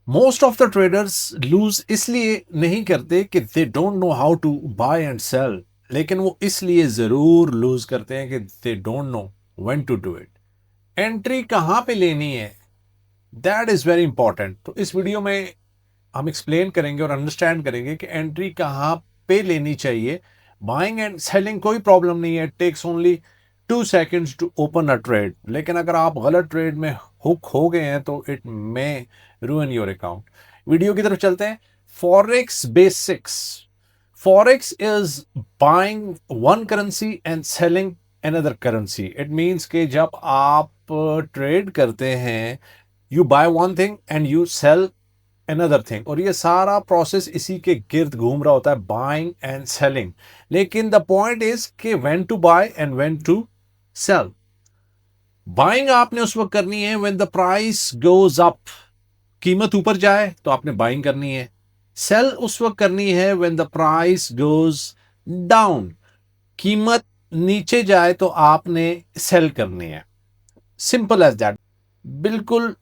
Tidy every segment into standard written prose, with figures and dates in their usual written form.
Most of the traders lose इसलिए नहीं करते कि they don't know how to buy and sell, लेकिन वो इसलिए जरूर लूज करते हैं कि they don't know when to do it. Entry कहाँ पे लेनी है, दैट इज वेरी इंपॉर्टेंट। तो इस वीडियो में हम एक्सप्लेन करेंगे और अंडरस्टैंड करेंगे कि एंट्री कहाँ पे लेनी चाहिए। बाइंग एंड सेलिंग कोई प्रॉब्लम नहीं है, takes only 2 seconds to open a trade. लेकिन अगर आप गलत ट्रेड में हुक हो गए हैं तो it may ruin your account. Video की तरफ चलते हैं। Forex basics. Forex is buying one currency and selling another currency. It means कि जब आप ट्रेड करते हैं, you buy one thing and you sell another thing, और ये सारा प्रोसेस इसी के गिर्द घूम रहा होता है, बाइंग एंड सेलिंग। लेकिन द पॉइंट इज कि when to buy and when to sell. Buying आपने उस वक्त करनी है when the price goes up, कीमत ऊपर जाए तो आपने बाइंग करनी है। सेल उस वक्त करनी है when the price goes down, कीमत नीचे जाए तो आपने सेल करनी है। Simple as that. बिल्कुल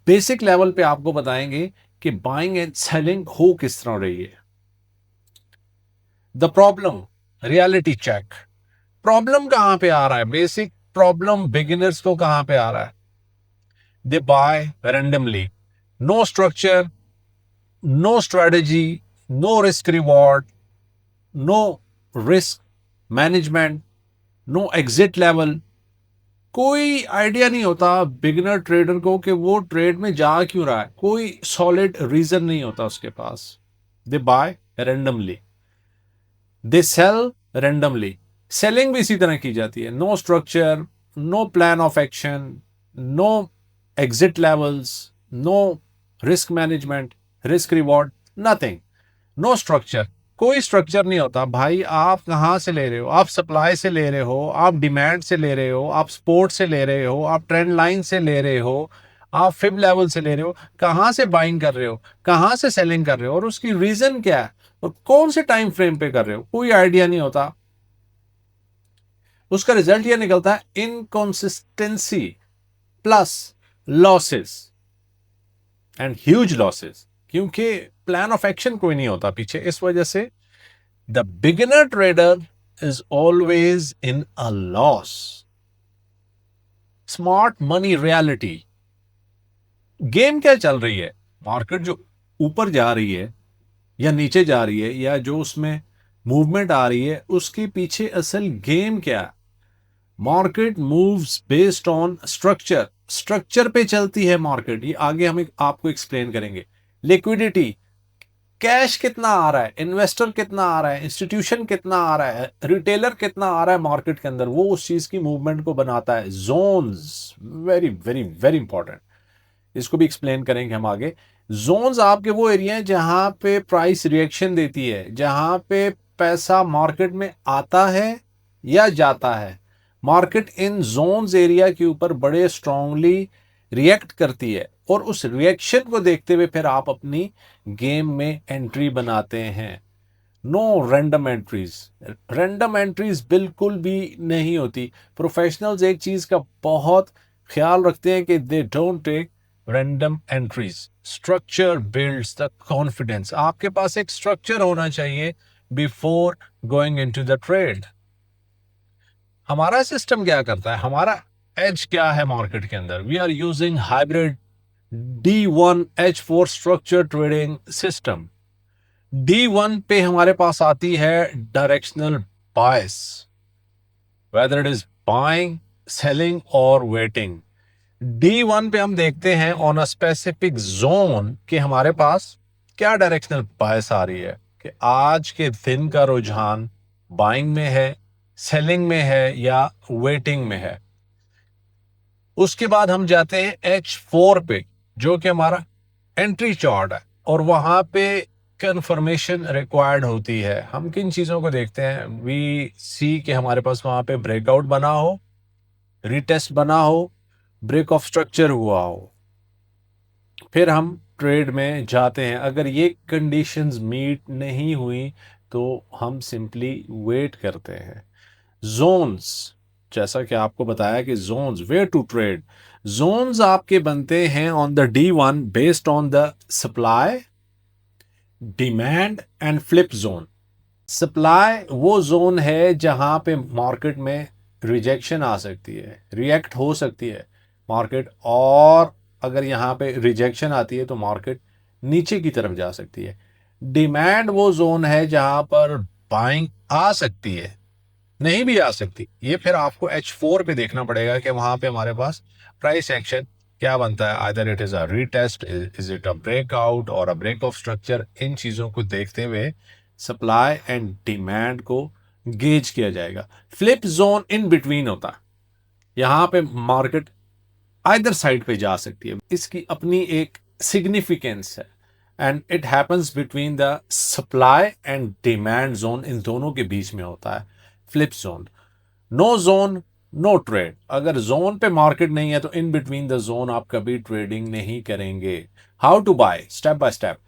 बेसिक लेवल पे आपको बताएंगे कि बाइंग एंड सेलिंग हो किस तरह रही है। The problem, reality check. Problem कहां पे आ रहा है, बेसिक प्रॉब्लम बिगिनर्स को कहां पे आ रहा है। They buy randomly, no structure, no strategy, no risk reward, no risk management, no exit level. कोई आइडिया नहीं होता बिगिनर ट्रेडर को कि वो ट्रेड में जा क्यों रहा है, कोई सॉलिड रीजन नहीं होता उसके पास। They buy randomly, they sell randomly. Selling भी इसी तरह की जाती है। No structure, no plan of action, no exit levels, no risk management, risk reward, nothing. No structure, कोई स्ट्रक्चर नहीं होता भाई। आप कहाँ से ले रहे हो, आप सप्लाई से ले रहे हो, आप डिमांड से ले रहे हो, आप सपोर्ट से ले रहे हो, आप ट्रेंड लाइन से ले रहे हो, आप फिब लेवल से ले रहे हो, कहाँ से बाइंग कर रहे हो, कहाँ से सेलिंग कर रहे हो, और उसकी रीजन क्या है, और कौन से टाइम फ्रेम पे कर रहे हो, कोई आइडिया नहीं होता। उसका रिजल्ट यह निकलता है inconsistency plus losses, and huge losses, क्योंकि प्लान ऑफ एक्शन कोई नहीं होता पीछे। इस वजह से the beginner trader is always in a loss. Smart money reality. Game क्या चल रही है, मार्केट जो ऊपर जा रही है या नीचे जा रही है, या जो उसमें मूवमेंट आ रही है, उसके पीछे असल गेम क्या है। Market moves based on structure, structure पे चलती है मार्केट। ये आगे हम आपको एक्सप्लेन करेंगे। लिक्विडिटी, कैश कितना आ रहा है, इन्वेस्टर कितना आ रहा है, इंस्टीट्यूशन कितना आ रहा है, रिटेलर कितना आ रहा है मार्केट के अंदर, वो उस चीज की मूवमेंट को बनाता है। Zones, very very very important, इसको भी एक्सप्लेन करेंगे हम आगे। जोन्स आपके वो एरिया हैं जहां पे प्राइस रिएक्शन देती है, जहां पे पैसा मार्केट में आता है या जाता है। मार्केट इन जोन्स एरिया के ऊपर बड़े स्ट्रांगली रिएक्ट करती है, और उस रिएक्शन को देखते हुए फिर आप अपनी गेम में एंट्री बनाते हैं। No random entries, random entries बिल्कुल भी नहीं होती। प्रोफेशनल्स एक चीज का बहुत ख्याल रखते हैं कि they don't take random entries. Structure builds the confidence. आपके पास एक स्ट्रक्चर होना चाहिए before going into the trade. हमारा सिस्टम क्या करता है, हमारा एज क्या है मार्केट के अंदर। We are using hybrid D1H4 structure trading system. D1 पे हमारे पास आती है directional bias, whether it is buying, selling और वेटिंग। D1 पे हम देखते हैं ऑन अ स्पेसिफिक जोन कि हमारे पास क्या डायरेक्शनल बायस आ रही है, कि आज के दिन का रुझान बाइंग में है, सेलिंग में है या वेटिंग में है। उसके बाद हम जाते हैं H4 पे, जो कि हमारा एंट्री चार्ट है, और वहां पे कंफर्मेशन रिक्वायर्ड होती है। हम किन चीजों को देखते हैं, वी सी कि हमारे पास वहां पे ब्रेकआउट बना हो, रीटेस्ट बना हो, ब्रेक ऑफ स्ट्रक्चर हुआ हो, फिर हम ट्रेड में जाते हैं। अगर ये कंडीशंस मीट नहीं हुई तो हम सिंपली वेट करते हैं। जोन्स, जैसा कि आपको बताया कि zones, where to trade, zones आपके बनते हैं on the D1 based on the supply, demand and flip zone. Supply वो जोन है जहां पे मार्केट में रिजेक्शन आ सकती है, रिएक्ट हो सकती है मार्केट, और अगर यहाँ पे रिजेक्शन आती है तो मार्केट नीचे की तरफ जा सकती है। डिमांड वो जोन है जहां पर बाइंग आ सकती है, नहीं भी आ सकती। ये फिर आपको H4 पे देखना पड़ेगा कि वहां पे हमारे पास प्राइस एक्शन क्या बनता है, either it is a retest, is it a breakout और अ ब्रेक ऑफ स्ट्रक्चर। इन चीजों को देखते हुए सप्लाई एंड डिमांड को गेज किया जाएगा। फ्लिप जोन इन बिटवीन होता है, यहाँ पे मार्केट आइदर साइड पे जा सकती है, इसकी अपनी एक सिग्निफिकेंस है, and it happens between the supply and demand zone, इन दोनों के बीच में होता है flip zone. No zone no trade, अगर जोन पे मार्केट नहीं है तो इन बिटवीन द जोन आप कभी ट्रेडिंग नहीं करेंगे। How to buy, step by step.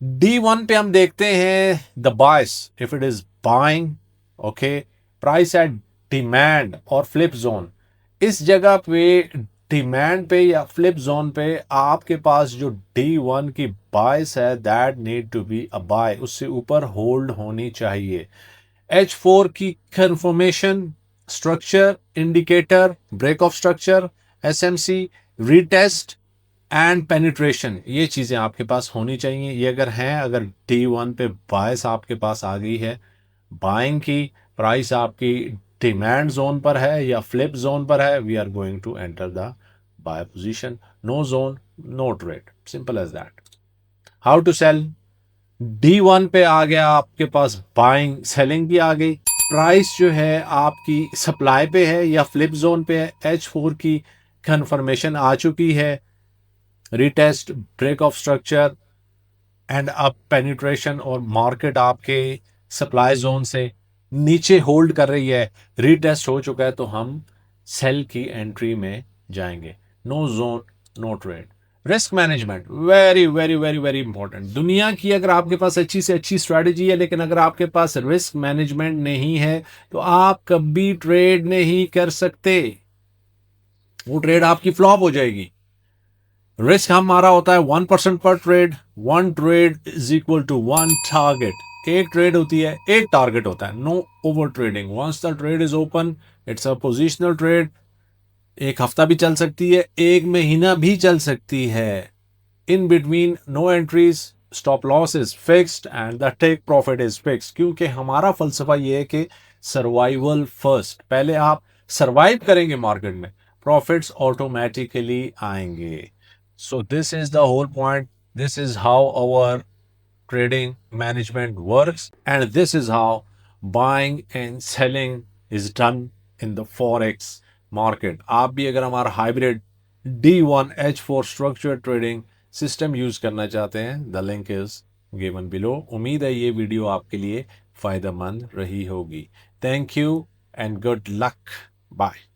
D1 पे हम देखते हैं the bias, if it is buying, okay, price at demand और फ्लिप जोन। इस जगह पे डिमांड पे या फ्लिप जोन पे आपके पास जो D1 की बायस है, that need to be a buy, उससे ऊपर होल्ड होनी चाहिए। H4 की confirmation, structure indicator, break of structure, SMC, retest and penetration, ये चीज़ें आपके पास होनी चाहिए। ये अगर हैं, अगर D1 पे बायस आपके पास आ गई है, बाइंग की, प्राइस आपकी डिमांड जोन पर है या फ्लिप जोन पर है, we are going to enter the buy position. No zone no trade, simple as that. How to sell, D1 पे आ गया आपके पास बाइंग, सेलिंग भी आ गई, प्राइस जो है आपकी सप्लाई पे है या फ्लिप जोन पे है, H4 की कंफर्मेशन आ चुकी है, retest, break of structure and up penetration, और मार्केट आपके सप्लाई जोन से नीचे होल्ड कर रही है, रीटेस्ट हो चुका है, तो हम सेल की एंट्री में जाएंगे। No zone no trade. Risk management very very very very important. दुनिया की अगर आपके पास अच्छी से अच्छी स्ट्रैटेजी है, लेकिन अगर आपके पास रिस्क मैनेजमेंट नहीं है तो आप कभी ट्रेड नहीं कर सकते, वो ट्रेड आपकी फ्लॉप हो जाएगी। रिस्क हमारा होता है 1% पर trade, 1 trade is equal to 1 target. एक ट्रेड होती है, एक टारगेट होता है, no over trading. Once the trade is open, it's a positional trade, एक हफ्ता भी चल सकती है, एक महीना भी चल सकती है। In between no entries, stop loss is fixed and the take profit is fixed, क्योंकि हमारा फलसफा ये है कि सर्वाइवल फर्स्ट, पहले आप सर्वाइव करेंगे मार्केट में, प्रॉफिट्स ऑटोमेटिकली आएंगे। So this is the whole point, this is how our trading management works, and this is how buying and selling is done in the forex market। आप भी अगर हमारा hybrid D1H4 structure trading system use करना चाहते हैं, the link is given below. उम्मीद है ये वीडियो आपके लिए फायदेमंद रही होगी। Thank you and good luck, bye.